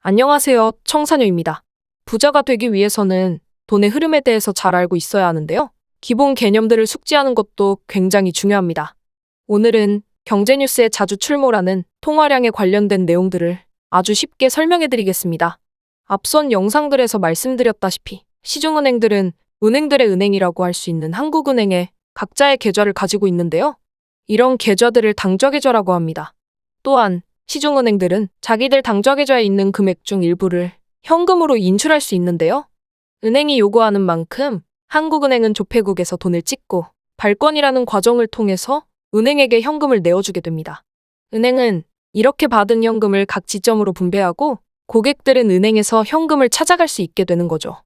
안녕하세요. 청사녀입니다. 부자가 되기 위해서는 돈의 흐름에 대해서 잘 알고 있어야 하는데요. 기본 개념들을 숙지하는 것도 굉장히 중요합니다. 오늘은 경제뉴스에 자주 출몰하는 통화량에 관련된 내용들을 아주 쉽게 설명해 드리겠습니다. 앞선 영상들에서 말씀드렸다시피 시중은행들은 은행들의 은행이라고 할 수 있는 한국은행에 각자의 계좌를 가지고 있는데요. 이런 계좌들을 당좌계좌라고 합니다. 또한 시중은행들은 자기들 당좌계좌에 있는 금액 중 일부를 현금으로 인출할 수 있는데요. 은행이 요구하는 만큼 한국은행은 조폐국에서 돈을 찍고 발권이라는 과정을 통해서 은행에게 현금을 내어주게 됩니다. 은행은 이렇게 받은 현금을 각 지점으로 분배하고 고객들은 은행에서 현금을 찾아갈 수 있게 되는 거죠.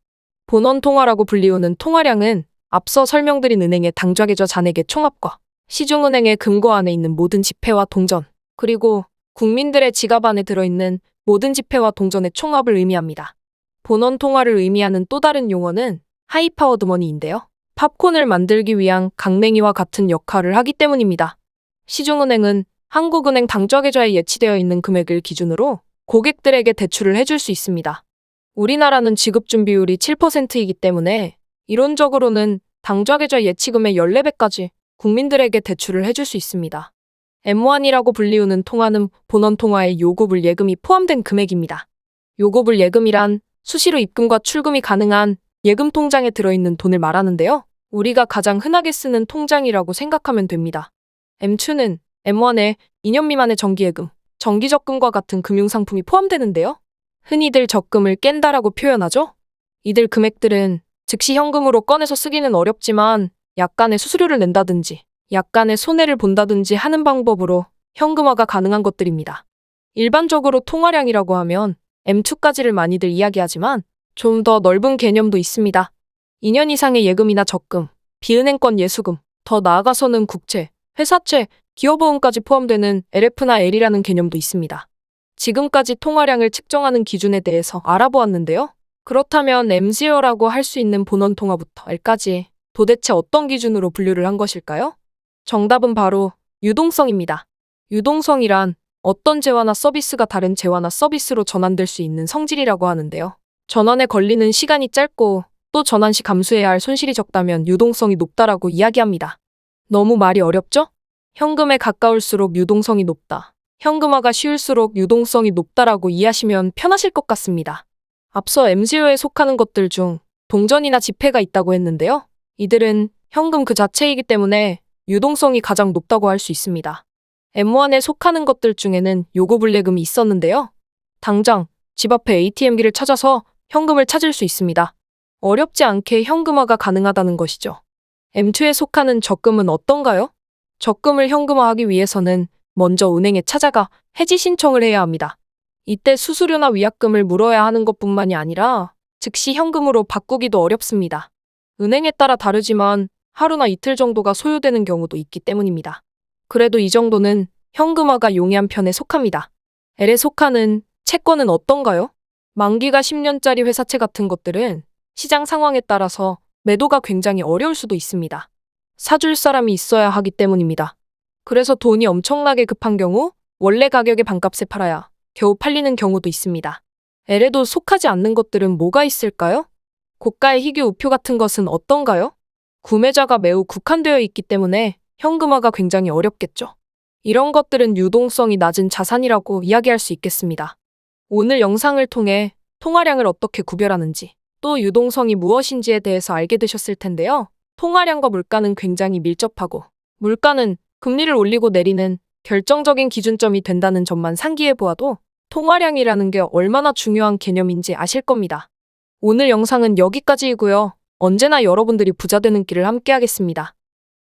본원통화라고 불리우는 통화량은 앞서 설명드린 은행의 당좌계좌 잔액의 총합과 시중은행의 금고 안에 있는 모든 지폐와 동전, 그리고 국민들의 지갑 안에 들어있는 모든 지폐와 동전의 총합을 의미합니다. 본원통화를 의미하는 또 다른 용어는 하이파워드 머니인데요. 팝콘을 만들기 위한 강냉이와 같은 역할을 하기 때문입니다. 시중은행은 한국은행 당좌계좌에 예치되어 있는 금액을 기준으로 고객들에게 대출을 해줄 수 있습니다. 우리나라는 지급준 비율이 7%이기 때문에 이론적으로는 당좌계좌 예치금의 14배까지 국민들에게 대출을 해줄 수 있습니다. M1이라고 불리우는 통화는 본원통화에 요구불 예금이 포함된 금액입니다. 요구불 예금이란 수시로 입금과 출금이 가능한 예금 통장에 들어있는 돈을 말하는데요. 우리가 가장 흔하게 쓰는 통장이라고 생각하면 됩니다. M2는 M1에 2년 미만의 정기예금, 정기적금과 같은 금융상품이 포함되는데요. 흔히들 적금을 깬다라고 표현하죠. 이들 금액들은 즉시 현금으로 꺼내서 쓰기는 어렵지만 약간의 수수료를 낸다든지 약간의 손해를 본다든지 하는 방법으로 현금화가 가능한 것들입니다. 일반적으로 통화량이라고 하면 M2까지를 많이들 이야기하지만 좀 더 넓은 개념도 있습니다. 2년 이상의 예금이나 적금, 비은행권 예수금, 더 나아가서는 국채, 회사채, 기업보험까지 포함되는 LF나 L이라는 개념도 있습니다. 지금까지 통화량을 측정하는 기준에 대해서 알아보았는데요. 그렇다면 M0라고 할 수 있는 본원통화부터 L까지 도대체 어떤 기준으로 분류를 한 것일까요? 정답은 바로 유동성입니다. 유동성이란 어떤 재화나 서비스가 다른 재화나 서비스로 전환될 수 있는 성질이라고 하는데요. 전환에 걸리는 시간이 짧고 또 전환 시 감수해야 할 손실이 적다면 유동성이 높다라고 이야기합니다. 너무 말이 어렵죠? 현금에 가까울수록 유동성이 높다. 현금화가 쉬울수록 유동성이 높다라고 이해하시면 편하실 것 같습니다. 앞서 MCO에 속하는 것들 중 동전이나 지폐가 있다고 했는데요. 이들은 현금 그 자체이기 때문에 유동성이 가장 높다고 할 수 있습니다. M1에 속하는 것들 중에는 요구불예금이 있었는데요. 당장 집 앞에 ATM기를 찾아서 현금을 찾을 수 있습니다. 어렵지 않게 현금화가 가능하다는 것이죠. M2에 속하는 적금은 어떤가요? 적금을 현금화하기 위해서는 먼저 은행에 찾아가 해지 신청을 해야 합니다. 이때 수수료나 위약금을 물어야 하는 것뿐만이 아니라 즉시 현금으로 바꾸기도 어렵습니다. 은행에 따라 다르지만 하루나 이틀 정도가 소요되는 경우도 있기 때문입니다. 그래도 이 정도는 현금화가 용이한 편에 속합니다. L에 속하는 채권은 어떤가요? 만기가 10년짜리 회사채 같은 것들은 시장 상황에 따라서 매도가 굉장히 어려울 수도 있습니다. 사줄 사람이 있어야 하기 때문입니다. 그래서 돈이 엄청나게 급한 경우 원래 가격의 반값에 팔아야 겨우 팔리는 경우도 있습니다. L에도 속하지 않는 것들은 뭐가 있을까요? 고가의 희귀 우표 같은 것은 어떤가요? 구매자가 매우 국한되어 있기 때문에 현금화가 굉장히 어렵겠죠. 이런 것들은 유동성이 낮은 자산이라고 이야기할 수 있겠습니다. 오늘 영상을 통해 통화량을 어떻게 구별하는지, 또 유동성이 무엇인지에 대해서 알게 되셨을 텐데요. 통화량과 물가는 굉장히 밀접하고, 물가는 금리를 올리고 내리는 결정적인 기준점이 된다는 점만 상기해 보아도 통화량이라는 게 얼마나 중요한 개념인지 아실 겁니다. 오늘 영상은 여기까지이고요. 언제나 여러분들이 부자 되는 길을 함께 하겠습니다.